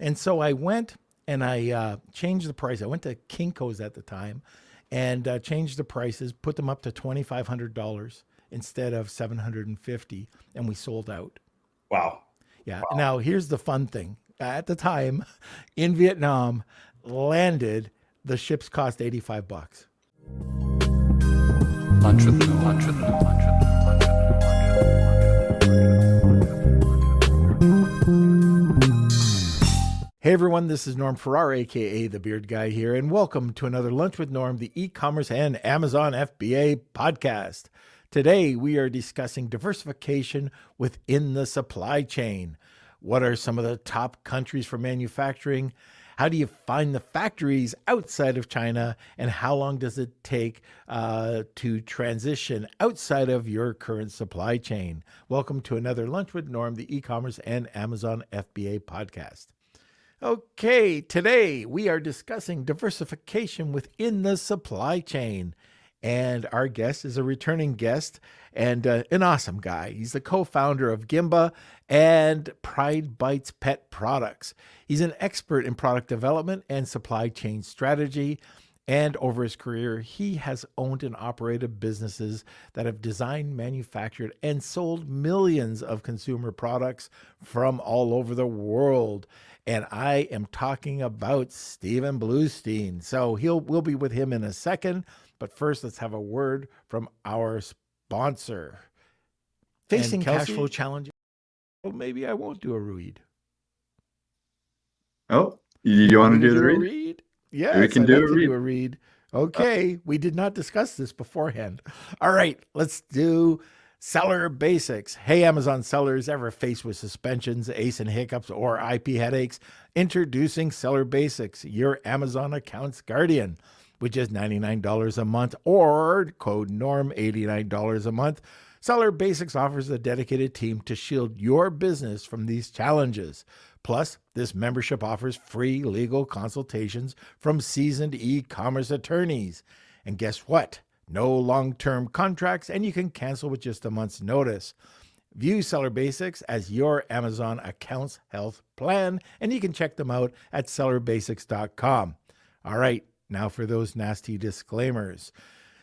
And so I went and I changed the price. I went to Kinko's at the time and changed the prices, put them up to $2,500 instead of $750, and we sold out. Wow. Yeah. Wow. Now here's the fun thing. At the time, in Vietnam, landed, the ships cost $85. Lunch with Noam. Lunch with Noam. Lunch with Noam. Hey everyone, this is Norm Farrar, aka the Beard Guy here, and welcome to another Lunch with Norm, the e-commerce and Amazon FBA podcast. Today we are discussing diversification within the supply chain. What are some of the top countries for manufacturing? How do you find the factories outside of China? And how long does it take to transition outside of your current supply chain? Welcome to another Lunch with Norm, the e-commerce and Amazon FBA podcast. Okay, today we are discussing diversification within the supply chain. And our guest is a returning guest and an awesome guy. He's the co-founder of Gembah and PrideBites pet products. He's an expert in product development and supply chain strategy. And over his career, he has owned and operated businesses that have designed, manufactured, and sold millions of consumer products from all over the world. And I am talking about Stephen Blustein. So we'll be with him in a second. But first, let's have a word from our sponsor. Facing cash flow challenges. Well, maybe I won't do a read. Oh, you want to do the read? Yes, we can do a read. Okay, we did not discuss this beforehand. All right, let's do seller basics. Hey, Amazon sellers, ever faced with suspensions, ACE and hiccups, or IP headaches? Introducing Seller Basics, your Amazon account's guardian. With just $99 a month or code NORM $89 a month, Seller Basics offers a dedicated team to shield your business from these challenges. Plus, this membership offers free legal consultations from seasoned e-commerce attorneys. And guess what? No long-term contracts, and you can cancel with just a month's notice. View Seller Basics as your Amazon account's health plan, and you can check them out at sellerbasics.com. All right. Now for those nasty disclaimers.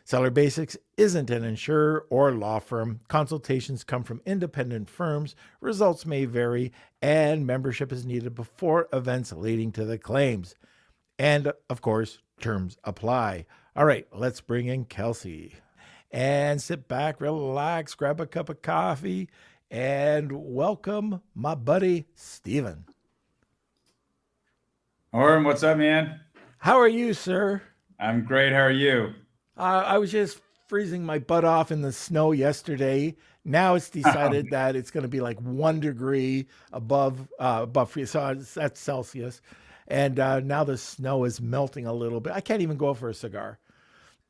Seller Basics isn't an insurer or law firm. Consultations come from independent firms. Results may vary, and membership is needed before events leading to the claims. And, of course, terms apply. All right, let's bring in Kelsey. And sit back, relax, grab a cup of coffee, and welcome my buddy, Stephen. Orm, what's up, man? How are you, sir? I'm great. How are you? I was just freezing my butt off in the snow yesterday. Now it's decided that it's going to be like 1 degree above freezing. So that's Celsius. And now the snow is melting a little bit. I can't even go for a cigar.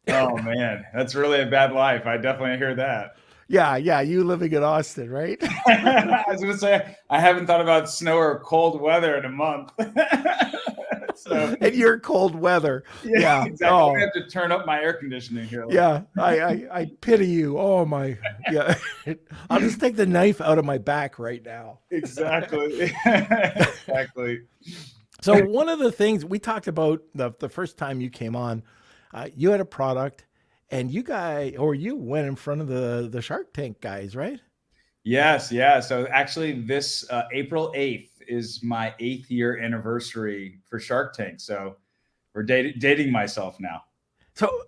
Oh, man. That's really a bad life. I definitely hear that. Yeah. You living in Austin, right? I was going to say, I haven't thought about snow or cold weather in a month. So, and you're cold weather. Yeah, exactly. Oh. I have to turn up my air conditioning here. Yeah, I pity you. Oh my, yeah. I'll just take the knife out of my back right now. Exactly. Exactly. So one of the things we talked about the first time you came on, you had a product, and you went in front of the Shark Tank guys, right? Yes, yeah. So actually, this April 8th. Is my 8th year anniversary for Shark Tank. So we're dating myself now. So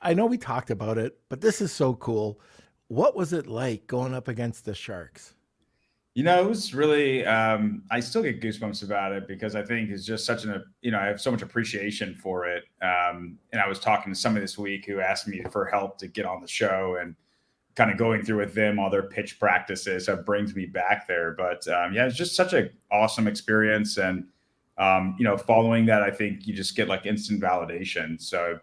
I know we talked about it, but this is so cool. What was it like going up against the Sharks? You know, it was really, I still get goosebumps about it because I think it's just I have so much appreciation for it. And I was talking to somebody this week who asked me for help to get on the show, and kind of going through with them all their pitch practices. So it brings me back there. But yeah, it's just such an awesome experience. And, following that, I think you just get like instant validation. So,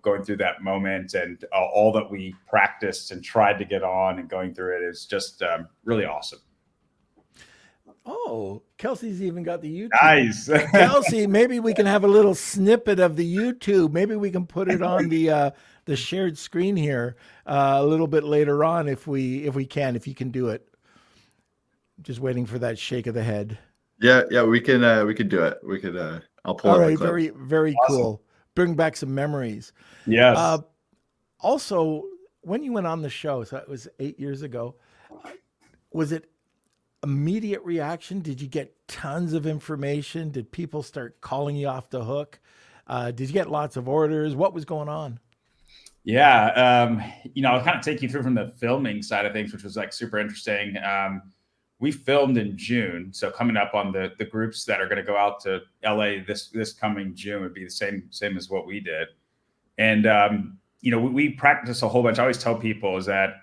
going through that moment and all that we practiced and tried to get on and going through it is just really awesome. Oh, Kelsey's even got the YouTube. Nice. Kelsey, maybe we can have a little snippet of the YouTube. Maybe we can put it on the shared screen here a little bit later on if you can do it. Just waiting for that shake of the head. Yeah, we can do it. We could I'll pull All up the right, clip. very Awesome. cool. Bring back some memories. Yes. Also, when you went on the show, so that was 8 years ago, was it immediate reaction? Did you get tons of information? Did people start calling you off the hook? Did you get lots of orders? What was going on? Yeah. I'll kind of take you through from the filming side of things, which was like super interesting. We filmed in June. So coming up on the groups that are going to go out to LA this coming June would be the same as what we did. And, we practice a whole bunch. I always tell people is that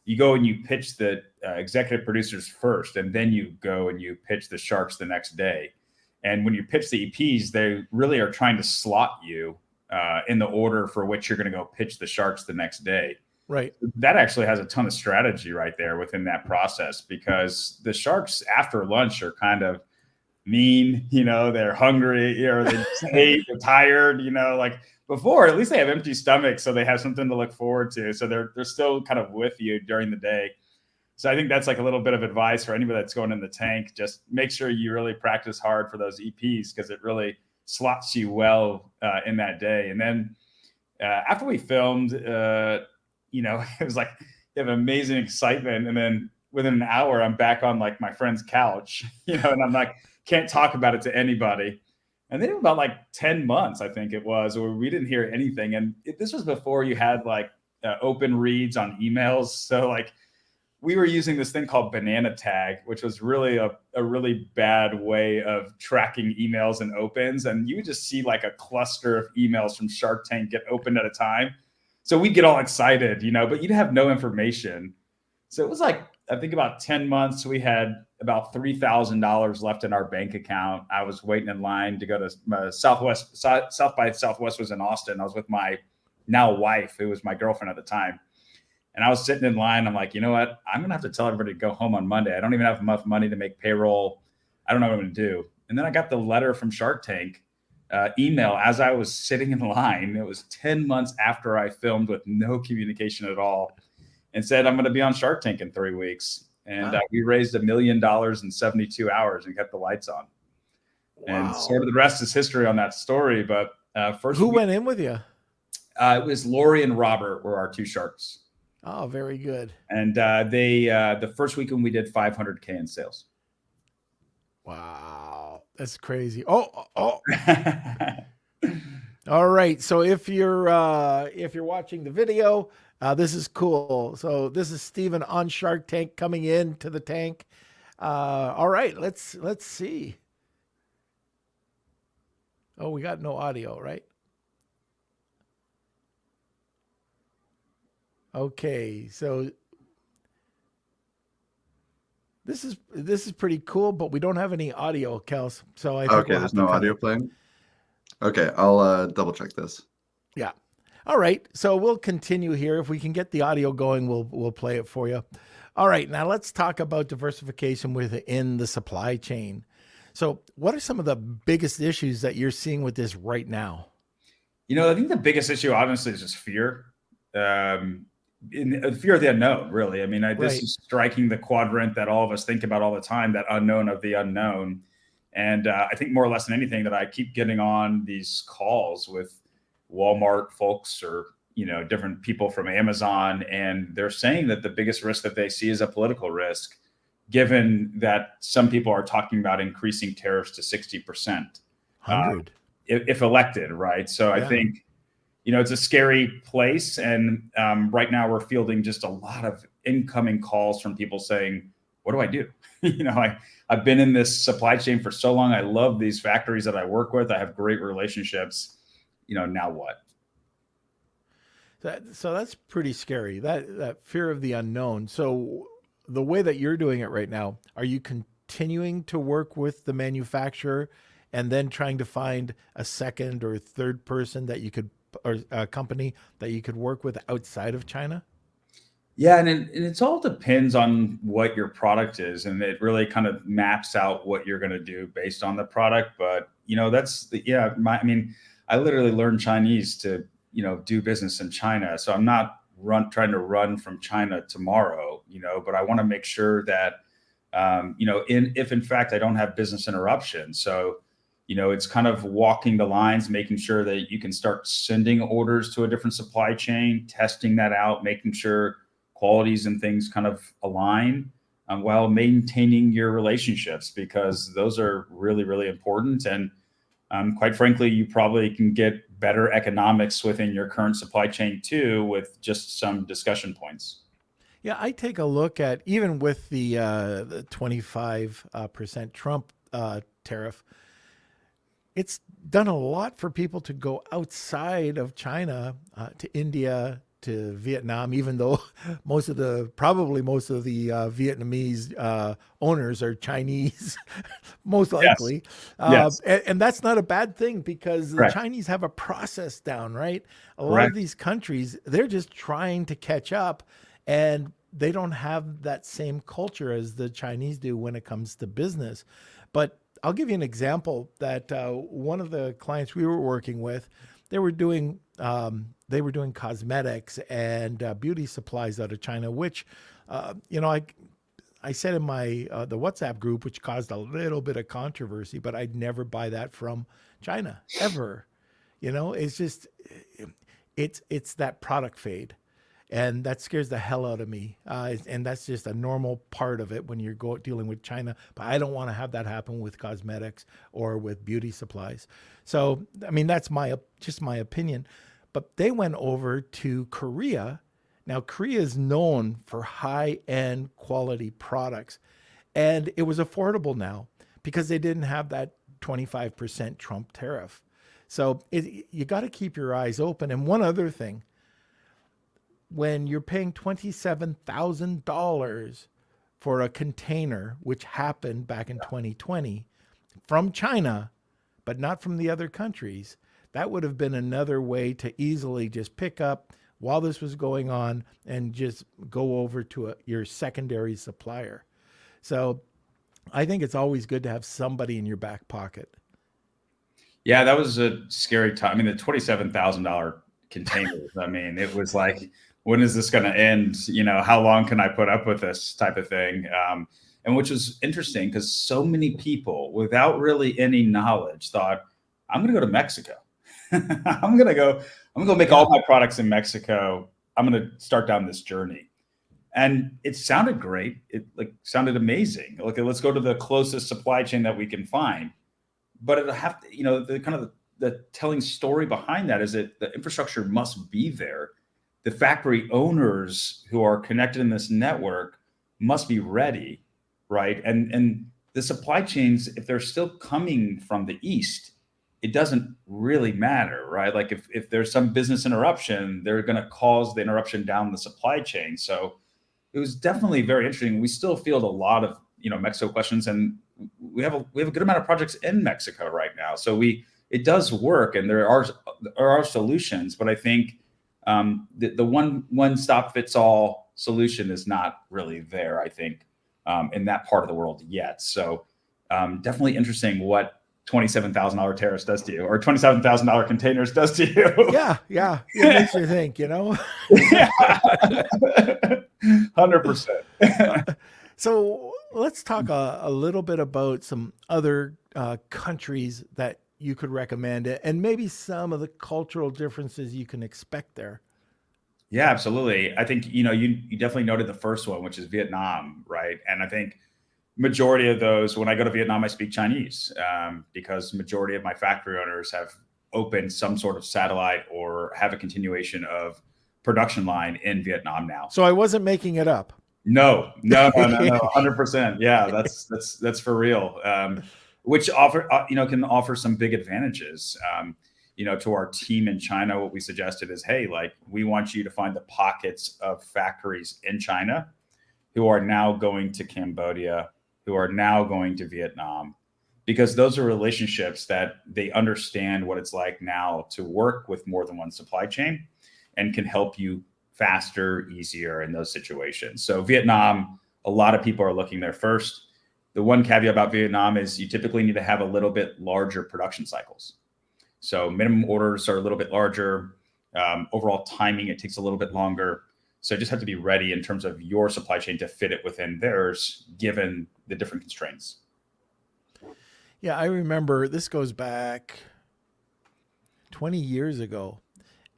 you go and you pitch the executive producers first, and then you go and you pitch the sharks the next day. And when you pitch the EPs, they really are trying to slot you in the order for which you're going to go pitch the sharks the next day. Right. That actually has a ton of strategy right there within that process, because the sharks after lunch are kind of mean, they're hungry, or they just hate, they're tired, like before, at least they have empty stomachs. So they have something to look forward to. So they're still kind of with you during the day. So I think that's like a little bit of advice for anybody that's going in the tank. Just make sure you really practice hard for those EPs, because it really slots you well in that day. And then after we filmed, it was like you have amazing excitement. And then within an hour, I'm back on like my friend's couch, and I'm like, can't talk about it to anybody. And then about like 10 months, I think it was, where we didn't hear anything. And this was before you had like open reads on emails. So like we were using this thing called banana tag, which was really a really bad way of tracking emails and opens. And you would just see like a cluster of emails from Shark Tank get opened at a time. So we'd get all excited, but you'd have no information. So it was like, I think about 10 months, we had about $3,000 left in our bank account. I was waiting in line to go to South by Southwest was in Austin. I was with my now wife, who was my girlfriend at the time. And I was sitting in line. I'm like, you know what? I'm going to have to tell everybody to go home on Monday. I don't even have enough money to make payroll. I don't know what I'm going to do. And then I got the letter from Shark Tank email as I was sitting in line. It was 10 months after I filmed with no communication at all, and said, I'm going to be on Shark Tank in 3 weeks. And we raised $1 million in 72 hours and kept the lights on. Wow. And sort of the rest is history on that story. But first, who went in with you? It was Lori and Robert were our two sharks. Oh, very good. And they the first weekend we did 500K in sales. Wow, that's crazy. Oh. All right. So if you're watching the video, this is cool. So this is Steven on Shark Tank coming into the tank. All right, let's see. Oh, we got no audio, right? Okay, so this is pretty cool, but we don't have any audio, Kels. So I think there's no audio playing. Okay, I'll double check this. Yeah. All right. So we'll continue here. If we can get the audio going, we'll play it for you. All right. Now let's talk about diversification within the supply chain. So what are some of the biggest issues that you're seeing with this right now? I think the biggest issue, honestly, is just fear. In fear of the unknown, really. I mean, this is striking the quadrant that all of us think about all the time, that unknown of the unknown. And I think more or less than anything that I keep getting on these calls with Walmart folks or, different people from Amazon. And they're saying that the biggest risk that they see is a political risk, given that some people are talking about increasing tariffs to 60%. 100. If elected, right? So I think, it's a scary place. And right now we're fielding just a lot of incoming calls from people saying, what do I do? I've been in this supply chain for so long. I love these factories that I work with. I have great relationships. Now what? So that's pretty scary. That fear of the unknown. So the way that you're doing it right now, are you continuing to work with the manufacturer and then trying to find a second or third person that you could, or a company that you could work with outside of China? Yeah, and it all depends on what your product is, and it really kind of maps out what you're going to do based on the product. But I literally learned Chinese to do business in China, so I'm not trying to run from China tomorrow. But I want to make sure that if in fact I don't have business interruption. So, it's kind of walking the lines, making sure that you can start sending orders to a different supply chain, testing that out, making sure qualities and things kind of align, while maintaining your relationships, because those are really, really important. And quite frankly, you probably can get better economics within your current supply chain too, with just some discussion points. Yeah, I take a look at, even with the 25% Trump tariff, it's done a lot for people to go outside of China, to India, to Vietnam, even though probably most of the Vietnamese owners are Chinese, most likely. Yes. And that's not a bad thing, because the Correct. Chinese have a process down, right? A lot Correct. of these countries, they're just trying to catch up, and they don't have that same culture as the Chinese do when it comes to business. But I'll give you an example that one of the clients we were working with, they were doing cosmetics and beauty supplies out of China, which, I said in my the WhatsApp group, which caused a little bit of controversy, but I'd never buy that from China ever. It's just it's that product fade. And that scares the hell out of me. And that's just a normal part of it when you're dealing with China. But I don't want to have that happen with cosmetics or with beauty supplies. So, I mean, that's just my opinion. But they went over to Korea. Now, Korea is known for high-end quality products. And it was affordable now because they didn't have that 25% Trump tariff. So you got to keep your eyes open. And one other thing, when you're paying $27,000 for a container, which happened back in 2020 from China, but not from the other countries, that would have been another way to easily just pick up while this was going on and just go over to your secondary supplier. So I think it's always good to have somebody in your back pocket. Yeah, that was a scary time. I mean, the $27,000 containers, I mean, it was like, when is this going to end? How long can I put up with this type of thing? And which was interesting, because so many people without really any knowledge thought, I'm going to go to Mexico. I'm going to make all my products in Mexico. I'm going to start down this journey. And it sounded great. It sounded amazing. Okay, let's go to the closest supply chain that we can find. But it'll have to, the telling story behind that is that the infrastructure must be there. The factory owners who are connected in this network must be ready, right? And the supply chains, if they're still coming from the East, it doesn't really matter, right? Like if there's some business interruption, they're going to cause the interruption down the supply chain. So it was definitely very interesting. We still field a lot of, Mexico questions, and we have a good amount of projects in Mexico right now. So it does work, and there are solutions, but I think the one-stop-fits-all solution is not really there, I think, in that part of the world yet. So definitely interesting what $27,000 tariffs does to you, or $27,000 containers does to you. Yeah. It makes you think, Yeah. 100%. So let's talk a little bit about some other countries that you could recommend, and maybe some of the cultural differences you can expect there. Yeah, absolutely. I think, you definitely noted the first one, which is Vietnam, right? And I think majority of those, when I go to Vietnam, I speak Chinese, because majority of my factory owners have opened some sort of satellite or have a continuation of production line in Vietnam now. So I wasn't making it up. No, 100%. Yeah, that's for real. Which can offer some big advantages. To our team in China, what we suggested is, hey, we want you to find the pockets of factories in China who are now going to Cambodia, who are now going to Vietnam, because those are relationships that they understand what it's like now to work with more than one supply chain, and can help you faster, easier in those situations. So Vietnam, a lot of people are looking there first. The one caveat about Vietnam is you typically need to have a little bit larger production cycles. So minimum orders are a little bit larger. Overall timing, it takes a little bit longer. So you just have to be ready in terms of your supply chain to fit it within theirs, given the different constraints. Yeah, I remember this goes back 20 years ago.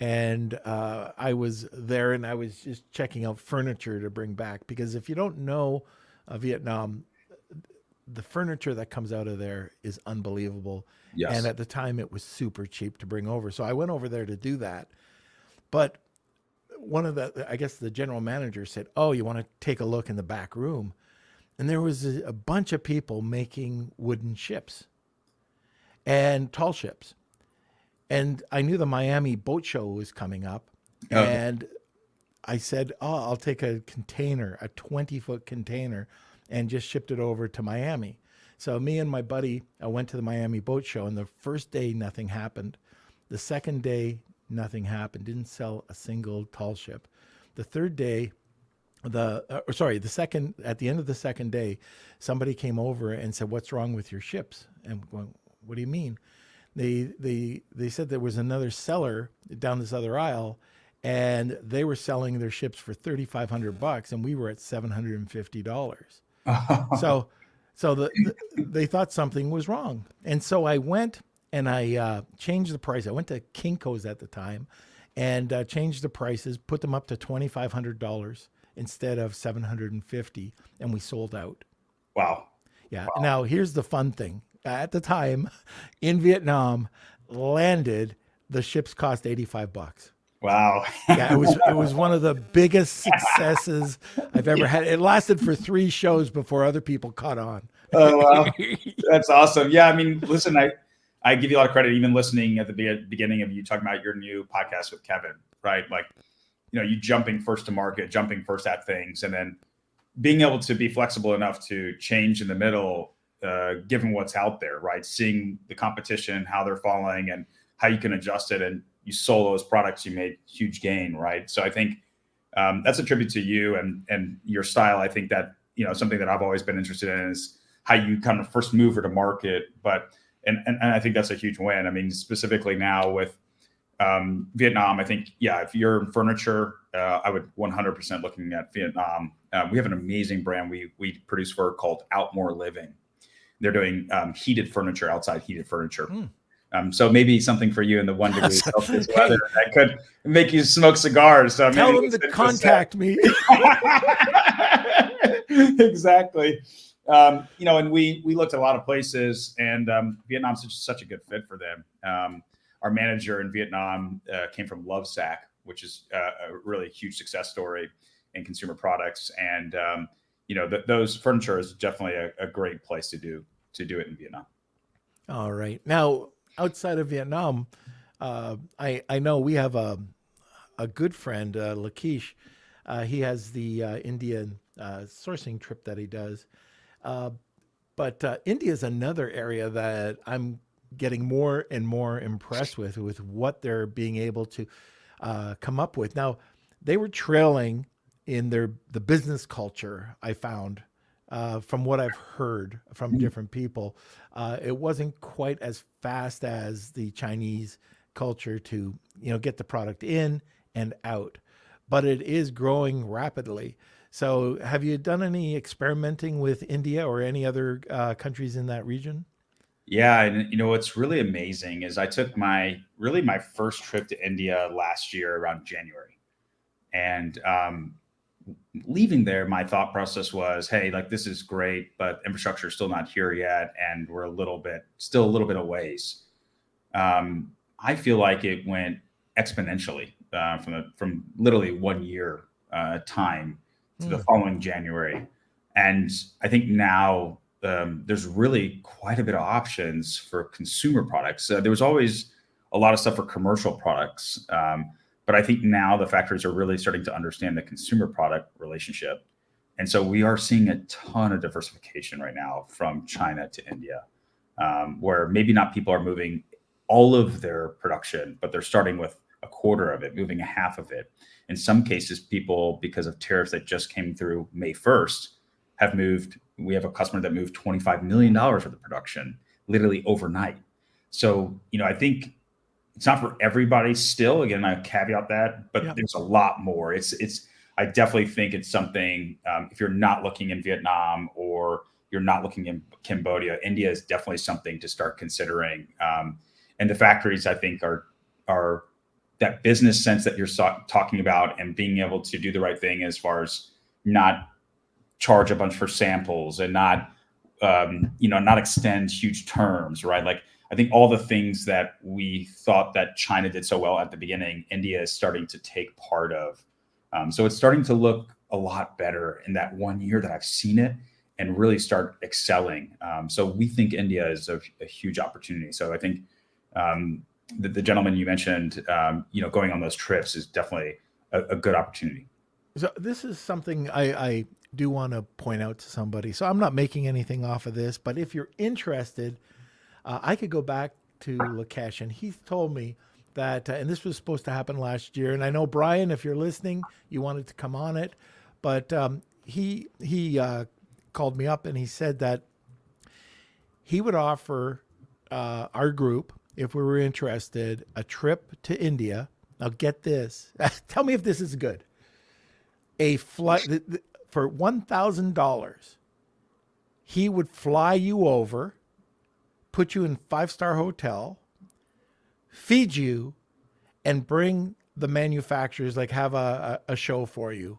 And I was there and I was just checking out furniture to bring back, because if you don't know Vietnam, the furniture that comes out of there is unbelievable. Yes. And at the time it was super cheap to bring over. So I went over there to do that. But I guess the general manager said, "Oh, you want to take a look in the back room?" And there was a bunch of people making wooden ships and tall ships. And I knew the Miami boat show was coming up. Okay. And I said, "Oh, I'll take a container, a 20-foot container, and just shipped it over to Miami." So me and my buddy, I went to the Miami boat show, and the first day, nothing happened. The second day, nothing happened. Didn't sell a single tall ship. The third day, at the end of the second day, somebody came over and said, "What's wrong with your ships?" And I'm going, "What do you mean?" They said there was another seller down this other aisle, and they were selling their ships for $3,500, and we were at $750. So they thought something was wrong, and so I went and I changed the price. I went to Kinko's at the time, and changed the prices, put them up to $2,500 instead of $750, and we sold out. Wow. Yeah. Wow. Now here's the fun thing. At the time in Vietnam, landed, the ships cost $85. Wow. Yeah, it was one of the biggest successes I've ever had. It lasted for 3 shows before other people caught on. Oh, wow. That's awesome. Yeah. I mean, listen, I give you a lot of credit, even listening at the beginning of you talking about your new podcast with Kevin, right? Like, you jumping first to market, jumping first at things, and then being able to be flexible enough to change in the middle, given what's out there, right? Seeing the competition, how they're falling, and how you can adjust it. And you sold those products, you made huge gain, right? So I think that's a tribute to you and your style. I think that, something that I've always been interested in is how you kind of first mover to market. And I think that's a huge win. I mean, specifically now with Vietnam, I think, if you're in furniture, I would 100% looking at Vietnam. We have an amazing brand we produce for called Outmore Living. They're doing heated furniture, outside heated furniture. So maybe something for you in the 1 degree Celsius weather that could make you smoke cigars. So tell them to contact me. Exactly. And we looked at a lot of places, and Vietnam's such a good fit for them. Our manager in Vietnam came from Lovesac, which is a really huge success story in consumer products. And, those furniture is definitely a great place to do it in Vietnam. All right. Now, outside of Vietnam, I know we have a good friend, Lakesh. He has the Indian sourcing trip that he does. But India is another area that I'm getting more and more impressed with what they're being able to come up with. Now, they were trailing in the business culture, I found, from what I've heard from different people. It wasn't quite as fast as the Chinese culture to, get the product in and out, but it is growing rapidly. So have you done any experimenting with India or any other countries in that region? Yeah. And what's really amazing is I took my first trip to India last year around January. And leaving there, my thought process was, hey, like, this is great, but infrastructure is still not here yet. And we're still a little bit of ways. I feel like it went exponentially from literally 1 year time to the following January. And I think now there's really quite a bit of options for consumer products. There was always a lot of stuff for commercial products. But I think now the factories are really starting to understand the consumer product relationship. And so we are seeing a ton of diversification right now from China to India, where maybe not people are moving all of their production, but they're starting with a quarter of it, moving a half of it. In some cases, people, because of tariffs that just came through May 1st, have moved. We have a customer that moved $25 million of the production literally overnight. So, I think it's not for everybody still. Again, I caveat that, but there's a lot more. I definitely think it's something, if you're not looking in Vietnam or you're not looking in Cambodia, India is definitely something to start considering. And the factories, I think, are that business sense that you're talking about, and being able to do the right thing as far as not charge a bunch for samples and not not extend huge terms, right? Like, I think all the things that we thought that China did so well at the beginning, India is starting to take part of. So it's starting to look a lot better in that 1 year that I've seen it, and really start excelling. So we think India is a huge opportunity. So I think the gentleman you mentioned, going on those trips is definitely a good opportunity. So this is something I do want to point out to somebody. So I'm not making anything off of this, but if you're interested, I could go back to Lakesh, and he's told me that, and this was supposed to happen last year. And I know, Brian, if you're listening, you wanted to come on it, but he called me up and he said that he would offer our group, if we were interested, a trip to India. Now get this. Tell me if this is good. A flight for $1,000. He would fly you over, put you in 5-star hotel, feed you, and bring the manufacturers, like have a show for you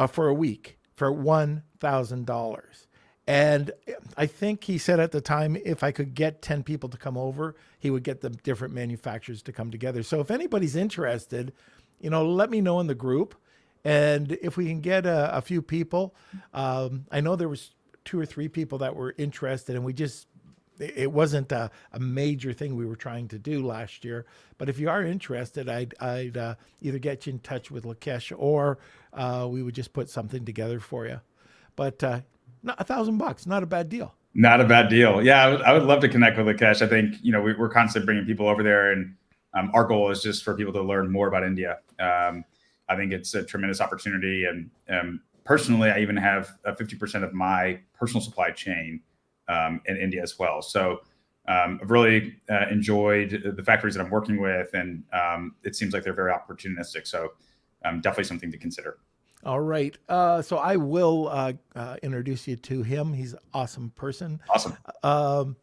for a week for $1,000. And I think he said at the time, if I could get 10 people to come over, he would get the different manufacturers to come together. So if anybody's interested, let me know in the group. And if we can get a few people, I know there was 2 or 3 people that were interested, and it wasn't a major thing we were trying to do last year. But if you are interested, I'd either get you in touch with Lakesh, or we would just put something together for you. But not $1,000, not a bad deal. Not a bad deal. Yeah, I would love to connect with Lakesh. I think we're constantly bringing people over there, and our goal is just for people to learn more about India. I think it's a tremendous opportunity, and personally, I even have 50% of my personal supply chain in India as well. So I've really enjoyed the factories that I'm working with, and it seems like they're very opportunistic. So definitely something to consider. All right. So I will introduce you to him. He's an awesome person. Awesome.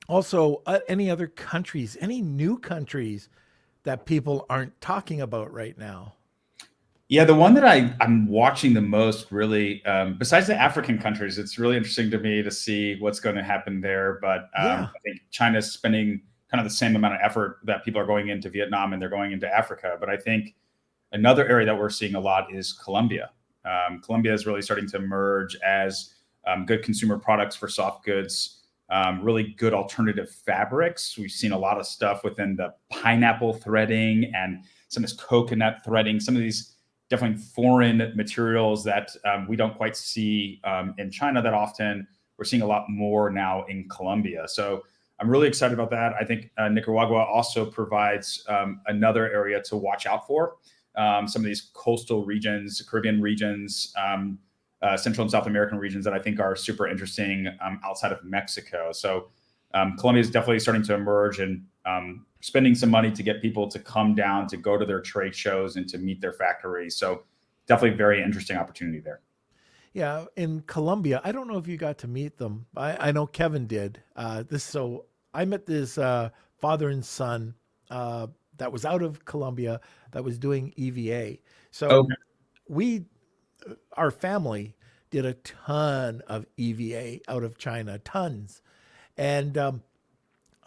Also, any other countries, any new countries that people aren't talking about right now? Yeah, the one that I'm watching the most, really, besides the African countries, it's really interesting to me to see what's going to happen there. But I think China's spending kind of the same amount of effort that people are going into Vietnam, and they're going into Africa. But I think another area that we're seeing a lot is Colombia. Colombia is really starting to emerge as good consumer products for soft goods, really good alternative fabrics. We've seen a lot of stuff within the pineapple threading and some of this coconut threading, some of these definitely foreign materials that we don't quite see in China that often. We're seeing a lot more now in Colombia. So I'm really excited about that. I think Nicaragua also provides another area to watch out for. Some of these coastal regions, Caribbean regions, Central and South American regions that I think are super interesting outside of Mexico. So Colombia is definitely starting to emerge, and spending some money to get people to come down, to go to their trade shows and to meet their factories. So definitely very interesting opportunity there. Yeah, in Colombia, I don't know if you got to meet them. I know Kevin did. So I met this father and son that was out of Colombia that was doing EVA. So our family did a ton of EVA out of China, tons. And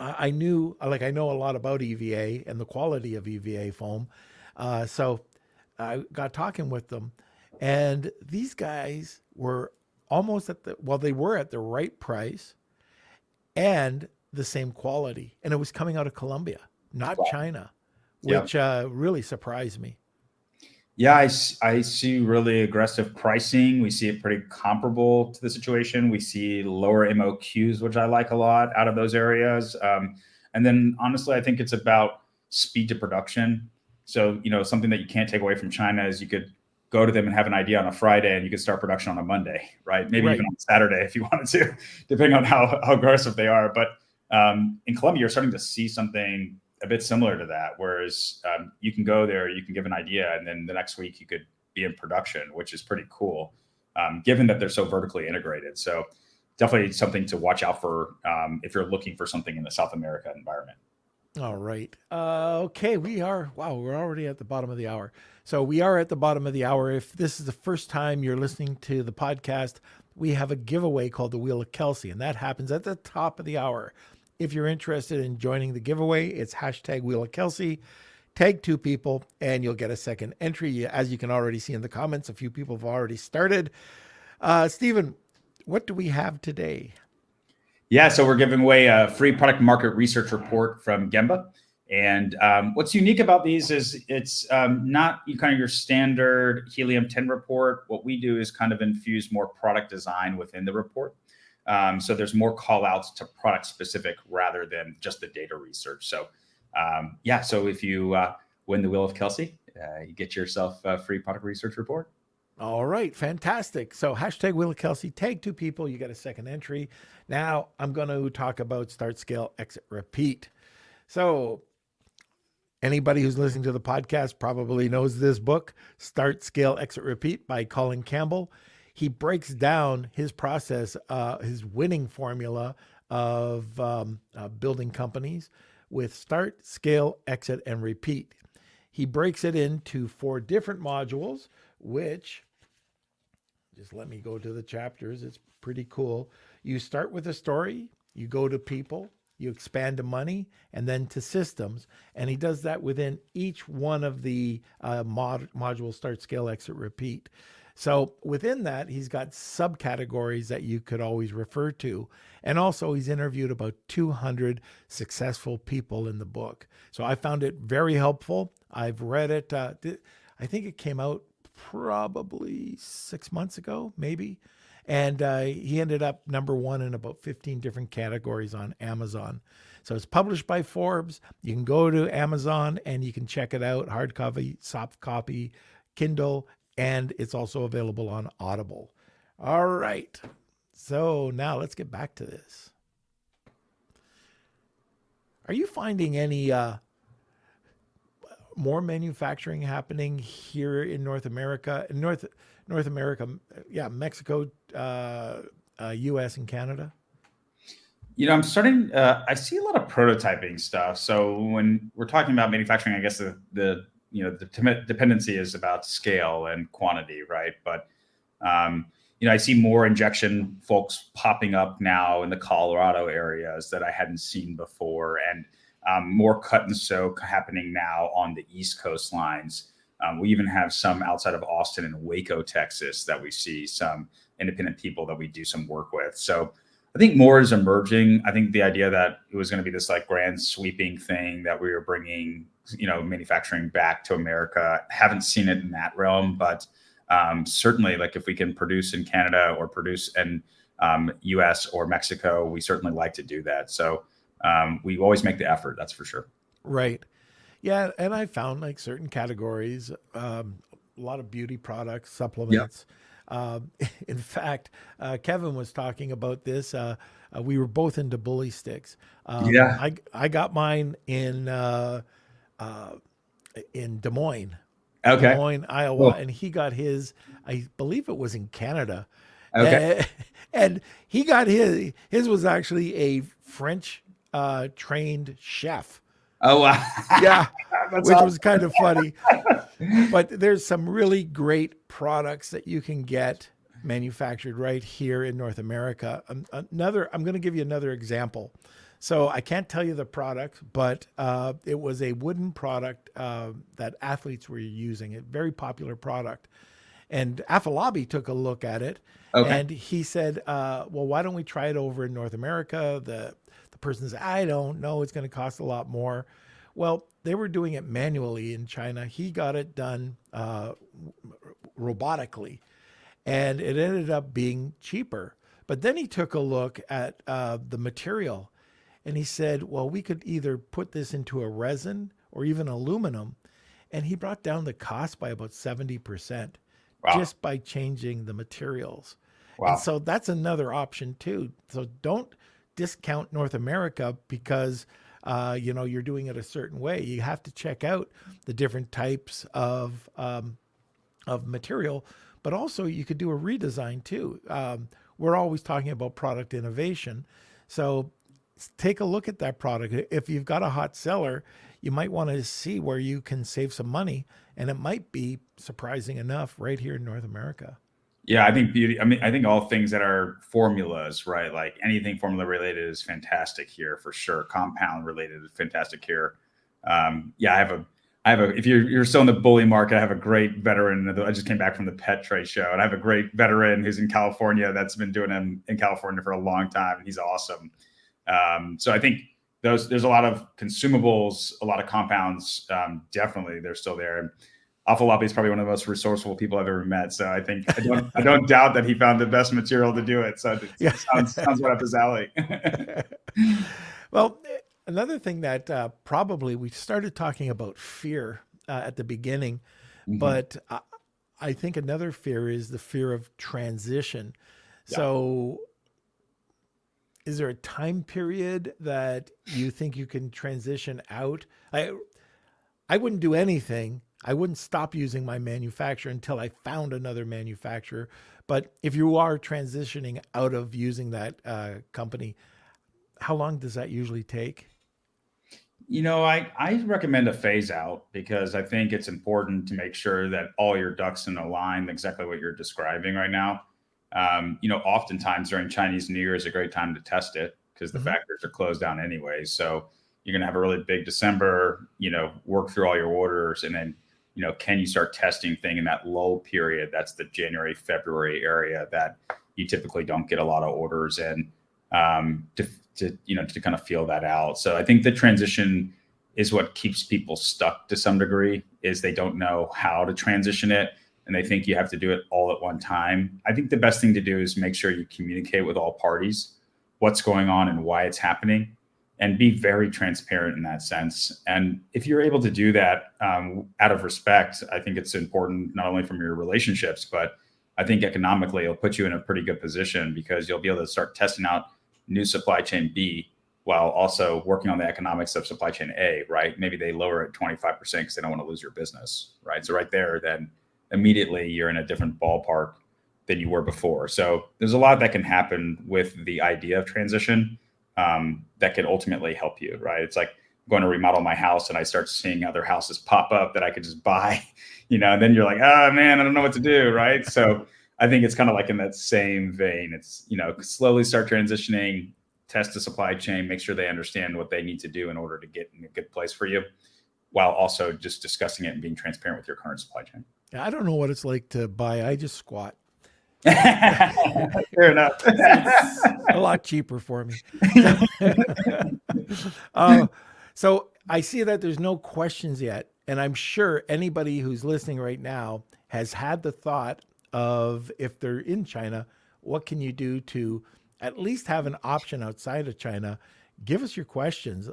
I know a lot about EVA and the quality of EVA foam. So I got talking with them, and these guys were almost they were at the right price and the same quality. And it was coming out of Colombia, not China, which really surprised me. Yeah, I see really aggressive pricing. We see it pretty comparable to the situation. We see lower MOQs, which I like a lot out of those areas. And then honestly, I think it's about speed to production. So, something that you can't take away from China is you could go to them and have an idea on a Friday, and you could start production on a Monday, right? Maybe even on Saturday if you wanted to, depending on how aggressive they are. But in Colombia, you're starting to see something a bit similar to that, whereas you can go there, you can give an idea, and then the next week you could be in production, which is pretty cool, given that they're so vertically integrated. So definitely something to watch out for if you're looking for something in the South America environment. All right. Okay, we're already at the bottom of the hour. So we are at the bottom of the hour. If this is the first time you're listening to the podcast, we have a giveaway called the Wheel of Kelsey, and that happens at the top of the hour. If you're interested in joining the giveaway, it's hashtag Wheel of Kelsey. Tag 2 people, and you'll get a second entry. As you can already see in the comments, a few people have already started. Stephen, what do we have today? Yeah, so we're giving away a free product market research report from Gembah. And what's unique about these is it's not kind of your standard helium-10 report. What we do is kind of infuse more product design within the report. So there's more call outs to product specific rather than just the data research. So so if you win the Wheel of Kelsey, you get yourself a free product research report. All right, fantastic. So hashtag Wheel of Kelsey, tag 2 people, you get a second entry. Now I'm going to talk about Start, Scale, Exit, Repeat. So anybody who's listening to the podcast probably knows this book, Start, Scale, Exit, Repeat by Colin Campbell. He breaks down his process, his winning formula of building companies with Start, Scale, Exit, and Repeat. He breaks it into 4 different modules, which, just let me go to the chapters. It's pretty cool. You start with a story, you go to people, you expand to money, and then to systems. And he does that within each one of the modules, Start, Scale, Exit, Repeat. So within that, he's got subcategories that you could always refer to. And also he's interviewed about 200 successful people in the book. So I found it very helpful. I've read it. I think it came out probably 6 months ago, maybe. And he ended up #1 in about 15 different categories on Amazon. So it's published by Forbes. You can go to Amazon and you can check it out, hard copy, soft copy, Kindle, and it's also available on Audible. All right. So now let's get back to this. Are you finding any more manufacturing happening here in North America? North America, Mexico, US, and Canada? I'm starting, I see a lot of prototyping stuff. So when we're talking about manufacturing, I guess the dependency is about scale and quantity, right? But, I see more injection folks popping up now in the Colorado areas that I hadn't seen before, and more cut and soak happening now on the East Coast lines. We even have some outside of Austin and Waco, Texas, that we see some independent people that we do some work with. So I think more is emerging. I think the idea that it was going to be this like grand sweeping thing that we were bringing, manufacturing back to America, haven't seen it in that realm, but certainly like if we can produce in Canada or produce in US or Mexico, we certainly like to do that. So we always make the effort, that's for sure. Right. Yeah. And I found like certain categories, a lot of beauty products, supplements. In fact, Kevin was talking about this. We were both into bully sticks. I got mine in Des Moines. Okay. Des Moines, Iowa, and he got his, I believe it was in Canada. Okay. And he got his was actually a French trained chef. Oh, wow. Yeah, That's which awesome. was kind of funny. But there's some really great products that you can get manufactured right here in North America. I'm going to give you another example. So I can't tell you the product, but it was a wooden product that athletes were using, a very popular product. And Afalabi took a look at it, and he said, well, why don't we try it over in North America? The person said, I don't know, it's going to cost a lot more. Well, they were doing it manually in China. He got it done robotically, and it ended up being cheaper. But then he took a look at the material, and he said, well, we could either put this into a resin or even aluminum. And he brought down the cost by about 70%. Wow. Just by changing the materials. Wow. And so that's another option too. So don't discount North America because you're doing it a certain way. You have to check out the different types of of material, but also you could do a redesign too. We're always talking about product innovation. So take a look at that product. If you've got a hot seller, you might want to see where you can save some money. And it might be, surprising enough, right here in North America. Yeah, I think beauty. I mean, I think all things that are formulas, right? Like anything formula related is fantastic here for sure. Compound related is fantastic here. Yeah, I have a. If you're still in the bully market, I have a great veteran. I just came back from the pet trade show, and I have a great veteran who's in California that's been doing them in California for a long time, and he's awesome. So I think there's a lot of consumables, a lot of compounds. Definitely, they're still there. And Afolabi is probably one of the most resourceful people I've ever met. So I think I don't doubt that he found the best material to do it. So it sounds right up his alley. Well, another thing that probably we started talking about fear at the beginning, but I think another fear is the fear of transition. Yeah. So is there a time period that you think you can transition out? I wouldn't do anything. I wouldn't stop using my manufacturer until I found another manufacturer. But if you are transitioning out of using that company, how long does that usually take? I recommend a phase out because I think it's important to make sure that all your ducks in a line, exactly what you're describing right now. Oftentimes during Chinese New Year is a great time to test it because the factories are closed down anyway. So you're going to have a really big December, work through all your orders, and then can you start testing thing in that lull period? That's the January, February area that you typically don't get a lot of orders in, to kind of feel that out. So I think the transition is what keeps people stuck to some degree, is they don't know how to transition it. And they think you have to do it all at one time. I think the best thing to do is make sure you communicate with all parties what's going on and why it's happening, and be very transparent in that sense. And if you're able to do that out of respect, I think it's important not only from your relationships, but I think economically it'll put you in a pretty good position because you'll be able to start testing out new supply chain B while also working on the economics of supply chain A, right? Maybe they lower it 25% because they don't want to lose your business, right? So right there, then immediately you're in a different ballpark than you were before. So there's a lot that can happen with the idea of transition that could ultimately help you, right? It's like going to remodel my house and I start seeing other houses pop up that I could just buy, and then you're like, oh man, I don't know what to do, right? So I think it's kind of like in that same vein. It's, slowly start transitioning, test the supply chain, make sure they understand what they need to do in order to get in a good place for you, while also just discussing it and being transparent with your current supply chain. I don't know what it's like to buy. I just squat. Fair enough. It's a lot cheaper for me. So I see that there's no questions yet. And I'm sure anybody who's listening right now has had the thought of, if they're in China, what can you do to at least have an option outside of China? Give us your questions.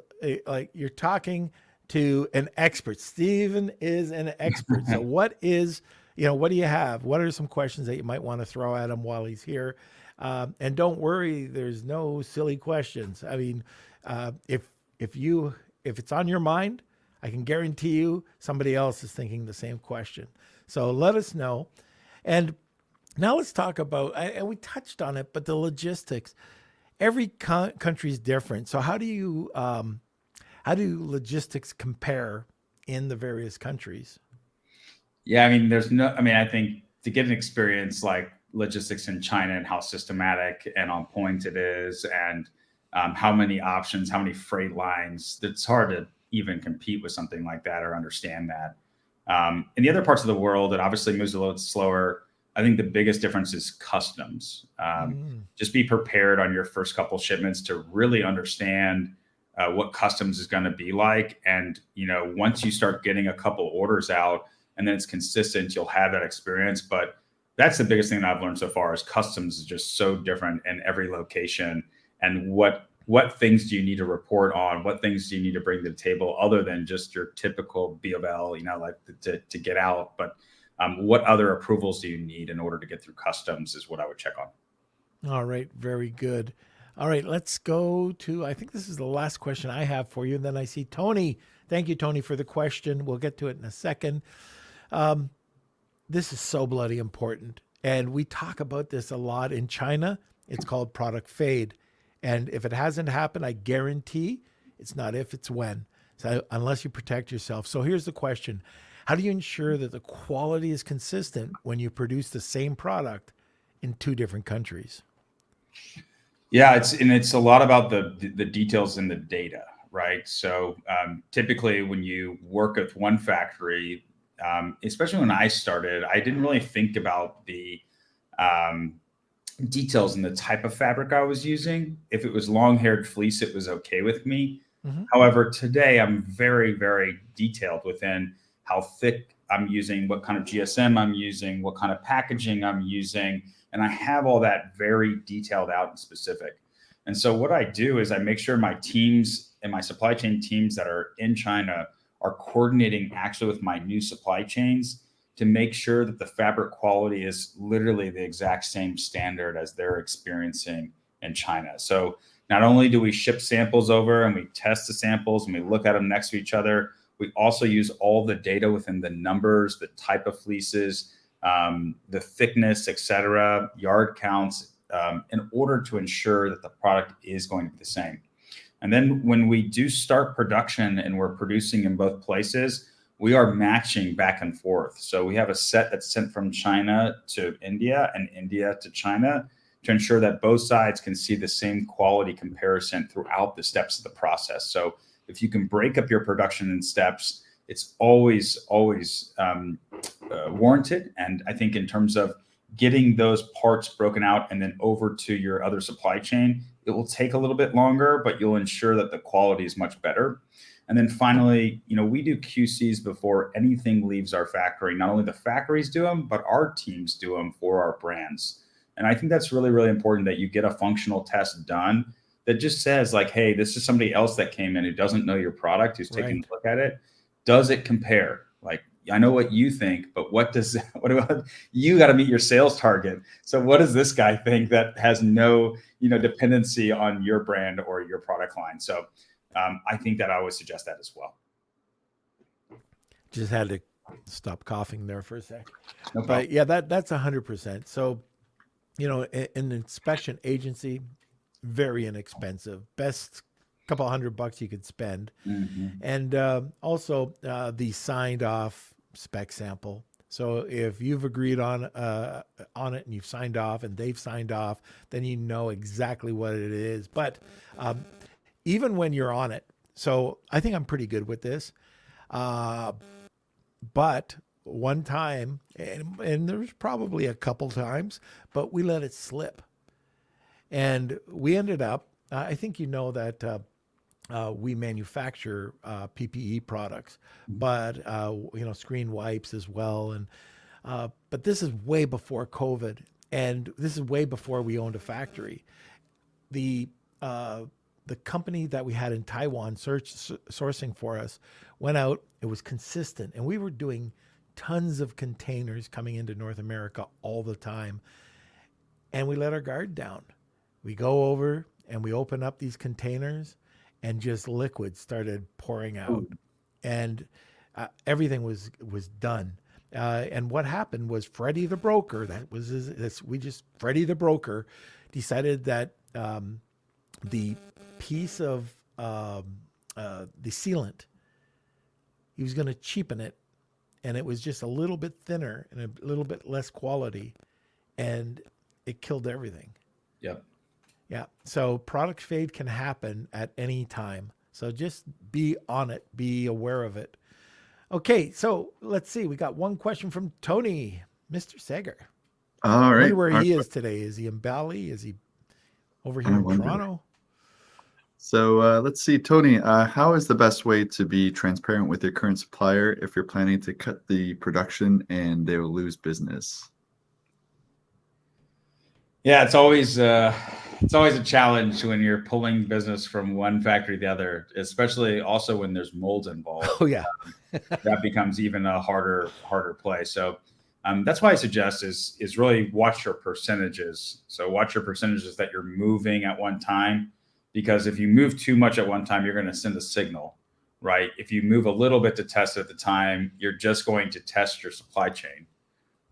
Like, you're talking to an expert. Stephen is an expert. So what do you have? What are some questions that you might want to throw at him while he's here? And don't worry, there's no silly questions. I mean, if it's on your mind, I can guarantee you somebody else is thinking the same question. So let us know. And now let's talk about, and we touched on it, but the logistics. Every country is different. So how do logistics compare in the various countries? Yeah, I think to get an experience like logistics in China and how systematic and on point it is, and how many options, how many freight lines, it's hard to even compete with something like that or understand that. In the other parts of the world, it obviously moves a little slower. I think the biggest difference is customs. Just be prepared on your first couple shipments to really understand what customs is going to be like. And, once you start getting a couple orders out and then it's consistent, you'll have that experience. But that's the biggest thing that I've learned so far, is customs is just so different in every location. And what things do you need to report on? What things do you need to bring to the table other than just your typical B of L, like to get out? But what other approvals do you need in order to get through customs is what I would check on. All right. Very good. All right. Let's go to, I think this is the last question I have for you. And then I see Tony. Thank you, Tony, for the question. We'll get to it in a second. this is so bloody important. And we talk about this a lot in China. It's called product fade. And if it hasn't happened, I guarantee it's not if, it's when. So unless you protect yourself. So here's the question. How do you ensure that the quality is consistent when you produce the same product in two different countries? Yeah, it's a lot about the details in the data, right? So typically when you work with one factory, especially when I started, I didn't really think about the details in the type of fabric I was using. If it was long-haired fleece, it was okay with me. Mm-hmm. However, today I'm very, very detailed within how thick I'm using, what kind of GSM I'm using, what kind of packaging I'm using. And I have all that very detailed out and specific. And so what I do is I make sure my teams and my supply chain teams that are in China are coordinating actually with my new supply chains to make sure that the fabric quality is literally the exact same standard as they're experiencing in China. So not only do we ship samples over and we test the samples and we look at them next to each other, we also use all the data within the numbers, the type of fleeces, the thickness, et cetera, yard counts, in order to ensure that the product is going to be the same. And then when we do start production and we're producing in both places, we are matching back and forth. So we have a set that's sent from China to India and India to China to ensure that both sides can see the same quality comparison throughout the steps of the process. So if you can break up your production in steps, it's always warranted. And I think in terms of getting those parts broken out and then over to your other supply chain, it will take a little bit longer, but you'll ensure that the quality is much better. And then finally, we do QCs before anything leaves our factory. Not only the factories do them, but our teams do them for our brands. And I think that's really, really important that you get a functional test done that just says like, hey, this is somebody else that came in who doesn't know your product, who's taking a look at it. Does it compare? Like, I know what you think, but what about you got to meet your sales target. So what does this guy think that has no, dependency on your brand or your product line? So I think that I would suggest that as well. Just had to stop coughing there for a sec. No problem. But yeah, that's 100%. So, an inspection agency, very inexpensive, best couple $100 you could spend. Mm-hmm. And also the signed off spec sample. So if you've agreed on it and you've signed off and they've signed off, then you know exactly what it is. But even when you're on it, so I think I'm pretty good with this. But one time, and there's probably a couple times, but we let it slip. And we ended up, I think that we manufacture PPE products, but screen wipes as well. And but this is way before COVID, and this is way before we owned a factory. The company that we had in Taiwan sourcing for us went out. It was consistent, and we were doing tons of containers coming into North America all the time, and we let our guard down. We go over and we open up these containers, and just liquid started pouring out, and everything was done. And what happened was Freddie the broker, Freddie the broker decided that the piece of the sealant, he was going to cheapen it, and it was just a little bit thinner and a little bit less quality, and it killed everything. Yep. Yeah. So product fade can happen at any time. So just be on it, be aware of it. Okay. So let's see. We got one question from Tony, Mr. Sager. All right. I wonder where he is today. Is he in Bali? Is he over here in Toronto? So let's see, Tony, how is the best way to be transparent with your current supplier if you're planning to cut the production and they will lose business? Yeah, it's always a challenge when you're pulling business from one factory to the other, especially also when there's mold involved. Oh yeah, that becomes even a harder play. So that's why I suggest is really watch your percentages. So watch your percentages that you're moving at one time, because if you move too much at one time, you're going to send a signal, right? If you move a little bit to test at the time, you're just going to test your supply chain,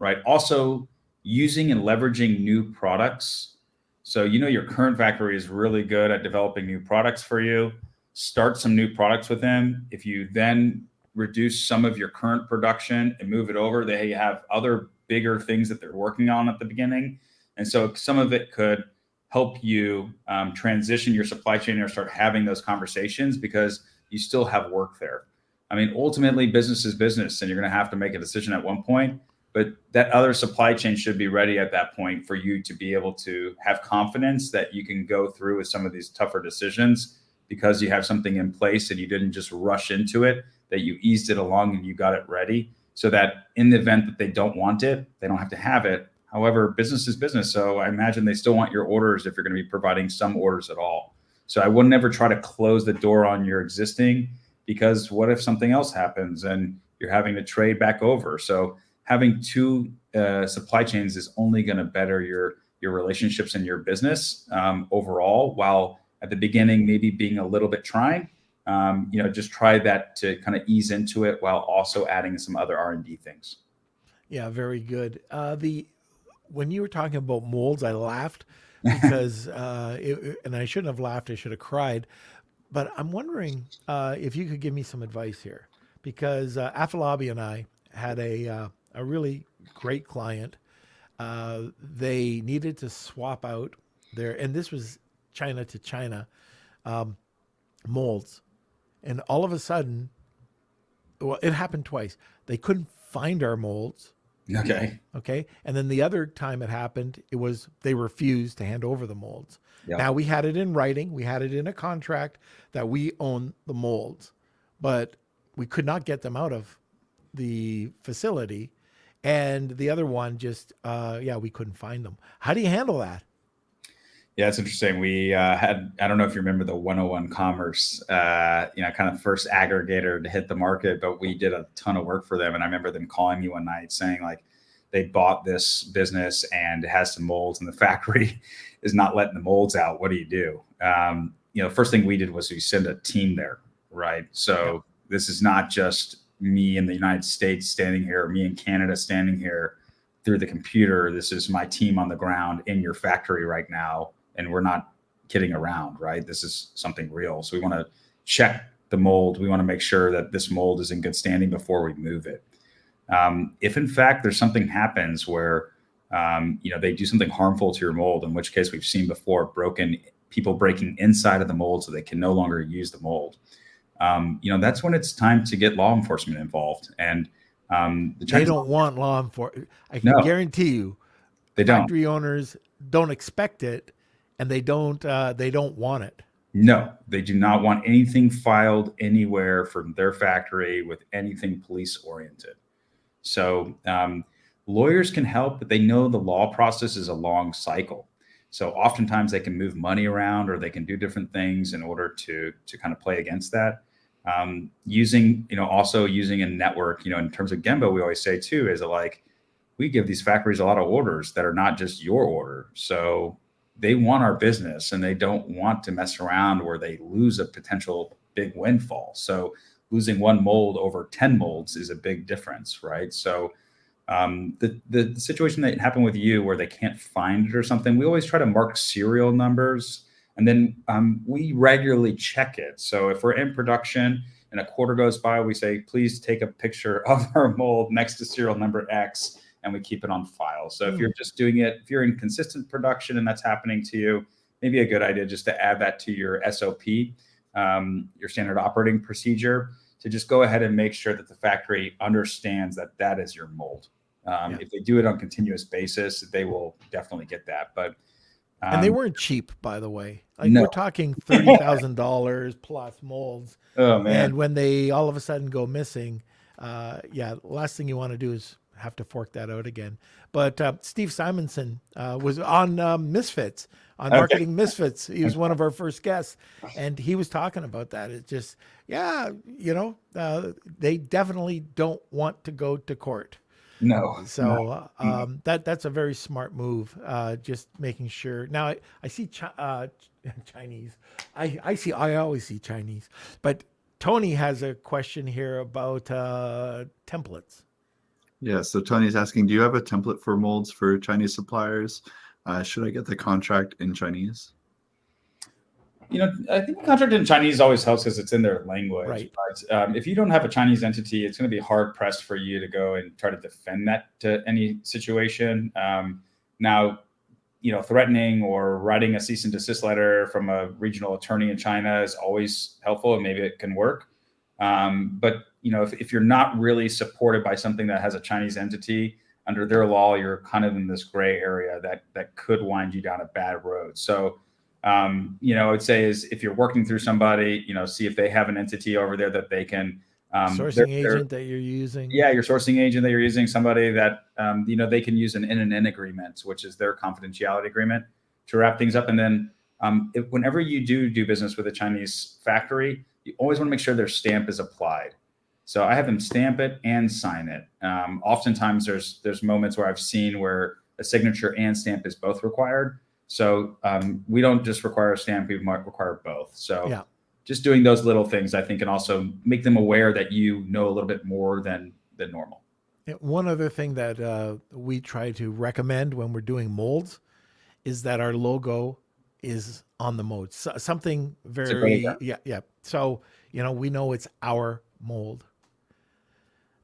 right? Also using and leveraging new products. So, your current factory is really good at developing new products for you. Start some new products with them. If you then reduce some of your current production and move it over, they have other bigger things that they're working on at the beginning. And so some of it could help you transition your supply chain or start having those conversations because you still have work there. I mean, ultimately, business is business, and you're going to have to make a decision at one point. But that other supply chain should be ready at that point for you to be able to have confidence that you can go through with some of these tougher decisions because you have something in place and you didn't just rush into it, that you eased it along and you got it ready so that in the event that they don't want it, they don't have to have it. However, business is business. So I imagine they still want your orders if you're going to be providing some orders at all. So I would never try to close the door on your existing, because what if something else happens and you're having to trade back over? So having two supply chains is only going to better your relationships and your business overall, while at the beginning maybe being a little bit trying. Just try that to kind of ease into it while also adding some other R&D things. Yeah, very good. When you were talking about molds, I laughed because, and I shouldn't have laughed, I should have cried. But I'm wondering if you could give me some advice here, because Afalabi and I had a really great client. They needed to swap out and this was China to China, molds. And all of a sudden, well, it happened twice. They couldn't find our molds. Okay. Okay. And then the other time it happened, they refused to hand over the molds. Yep. Now we had it in writing. We had it in a contract that we own the molds, but we could not get them out of the facility. And the other one we couldn't find them. How do you handle that? Yeah, it's interesting. We had, I don't know if you remember the 101 Commerce, kind of first aggregator to hit the market, but we did a ton of work for them. And I remember them calling me one night saying like they bought this business and it has some molds and the factory is not letting the molds out. What do you do? First thing we did was we send a team there, right? So This is not just me in the United States standing here, or me in Canada standing here through the computer. This is my team on the ground in your factory right now. And we're not kidding around, right? This is something real. So we want to check the mold. We want to make sure that this mold is in good standing before we move it. If in fact there's something happens where they do something harmful to your mold, in which case we've seen before people breaking inside of the mold so they can no longer use the mold. That's when it's time to get law enforcement involved. And they don't want law enforcement. I can guarantee you, they don't. Factory owners don't expect it. And they don't want it. No, they do not want anything filed anywhere from their factory with anything police oriented. So lawyers can help, but they know the law process is a long cycle. So oftentimes they can move money around or they can do different things in order to kind of play against that. Using a network, in terms of Gembah, we always say too, is we give these factories a lot of orders that are not just your order. So they want our business and they don't want to mess around where they lose a potential big windfall. So losing one mold over 10 molds is a big difference, right? So the situation that happened with you where they can't find it or something, we always try to mark serial numbers, and then we regularly check it. So if we're in production and a quarter goes by, we say, please take a picture of our mold next to serial number X, and we keep it on file. So if you're just doing it, if you're in consistent production and that's happening to you, maybe a good idea just to add that to your SOP, your standard operating procedure, to just go ahead and make sure that the factory understands that that is your mold. If they do it on a continuous basis, they will definitely get that. But and they weren't cheap, by the way. No. We're talking $30,000 plus molds. Oh man! And when they all of a sudden go missing, last thing you want to do is have to fork that out again. But Steve Simonson was on Misfits, on Marketing Misfits. He was one of our first guests, and he was talking about that. It's just, they definitely don't want to go to court. No. So that's a very smart move. Just making sure. Now I see Chinese. I always see Chinese. But Tony has a question here about templates. Yeah, so Tony's asking, do you have a template for molds for Chinese suppliers? Should I get the contract in Chinese? I think contract in Chinese always helps because it's in their language. Right. But if you don't have a Chinese entity, it's going to be hard pressed for you to go and try to defend that to any situation. Now, threatening or writing a cease and desist letter from a regional attorney in China is always helpful, and maybe it can work. But if you're not really supported by something that has a Chinese entity under their law, you're kind of in this gray area that could wind you down a bad road. So, I would say is if you're working through somebody, see if they have an entity over there that they can Sourcing agent that you're using. Yeah, your sourcing agent that you're using, somebody that they can use an in agreement, which is their confidentiality agreement, to wrap things up. And then whenever you do business with a Chinese factory, you always want to make sure their stamp is applied. So I have them stamp it and sign it. Oftentimes there's moments where I've seen where a signature and stamp is both required. So we don't just require a stamp, we might require both. So yeah. Just doing those little things, I think, can also make them aware that you know a little bit more than normal. One other thing that we try to recommend when we're doing molds is that our logo is on the mold. So, something very, yeah. So, we know it's our mold.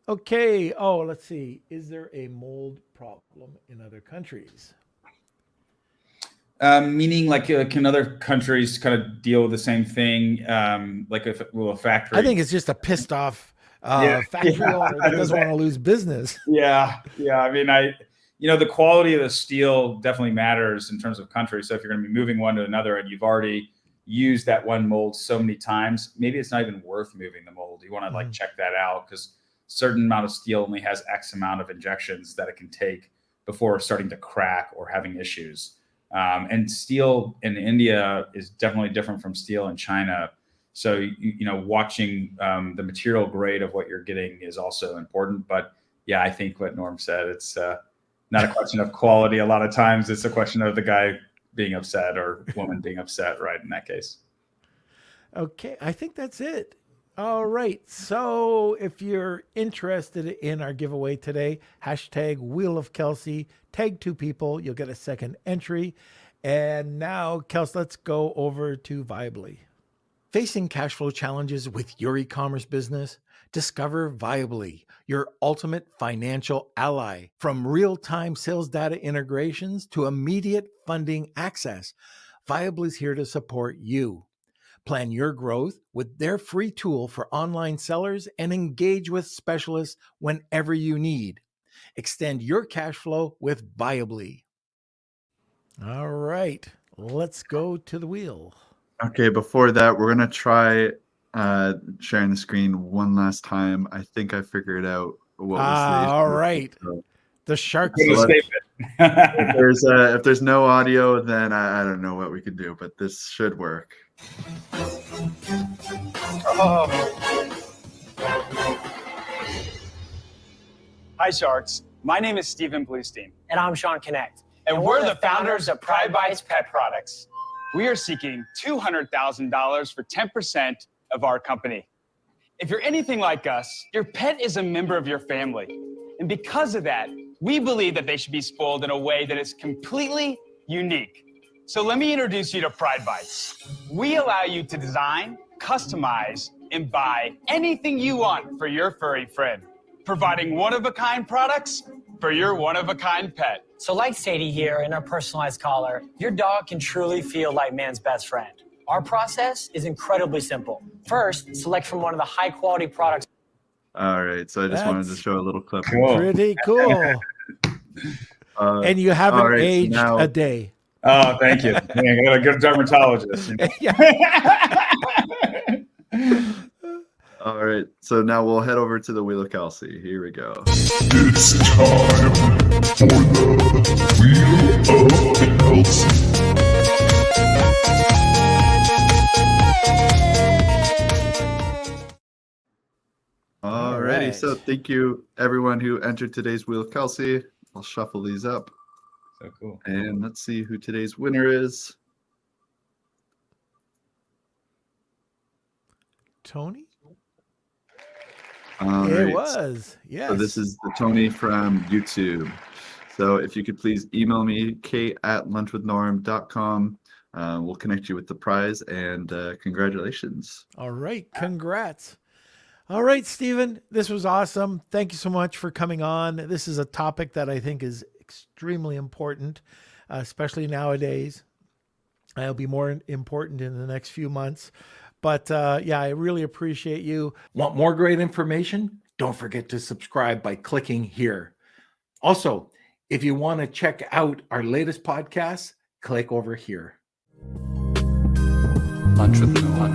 Okay. Oh, let's see. Is there a mold problem in other countries? Meaning, like, can other countries kind of deal with the same thing? Like, if a factory? I think it's just a pissed off factory owner that doesn't want to lose business. Yeah. I mean, the quality of the steel definitely matters in terms of country. So if you're going to be moving one to another and you've already used that one mold so many times, maybe it's not even worth moving the mold. You want to check that out, because certain amount of steel only has X amount of injections that it can take before starting to crack or having issues. And steel in India is definitely different from steel in China. So, watching the material grade of what you're getting is also important. But yeah, I think what Norm said, it's not a question of quality. A lot of times it's a question of the guy being upset or woman being upset, right, in that case. Okay, I think that's it. All right. So if you're interested in our giveaway today, hashtag Wheel of Kelsey, tag 2 people, you'll get a second entry. And now, Kels, let's go over to Viably. Facing cash flow challenges with your e-commerce business? Discover Viably, your ultimate financial ally. From real-time sales data integrations to immediate funding access, Viably is here to support you. Plan your growth with their free tool for online sellers and engage with specialists whenever you need. Extend your cash flow with Viably. All right, let's go to the wheel. Okay, before that, we're going to try sharing the screen one last time. I think I figured out what was the issue. All right. The shark. If there's no audio, then I don't know what we can do, but this should work. Hi, Sharks. My name is Stephen Blustein. And I'm Sean Connect. And we're the founders of PrideBites Pet Products. We are seeking $200,000 for 10% of our company. If you're anything like us, your pet is a member of your family. And because of that, we believe that they should be spoiled in a way that is completely unique. So let me introduce you to PrideBites. We allow you to design, customize, and buy anything you want for your furry friend, providing one-of-a-kind products for your one-of-a-kind pet. So like Sadie here in our personalized collar, your dog can truly feel like man's best friend. Our process is incredibly simple. First, select from one of the high-quality products. All right, so I just wanted to show a little clip. Pretty cool. And you haven't aged a day. Oh, thank you. I got a good dermatologist. All right, so now we'll head over to the Wheel of Kelsey. Here we go. It's time for the Wheel of Kelsey. Alrighty, so thank you everyone who entered today's Wheel of Kelsey. I'll shuffle these up. So cool. And let's see who today's winner is. Tony? All It right. was. Yes. So this is the Tony from YouTube. So if you could please email me, kate@lunchwithnorm.com. We'll connect you with the prize, and congratulations. All right. Congrats. All right, Stephen, this was awesome. Thank you so much for coming on. This is a topic that I think is extremely important, especially nowadays. It'll be more important in the next few months. But yeah, I really appreciate you. Want more great information? Don't forget to subscribe by clicking here. Also, if you want to check out our latest podcasts, click over here. Lunch with Norm.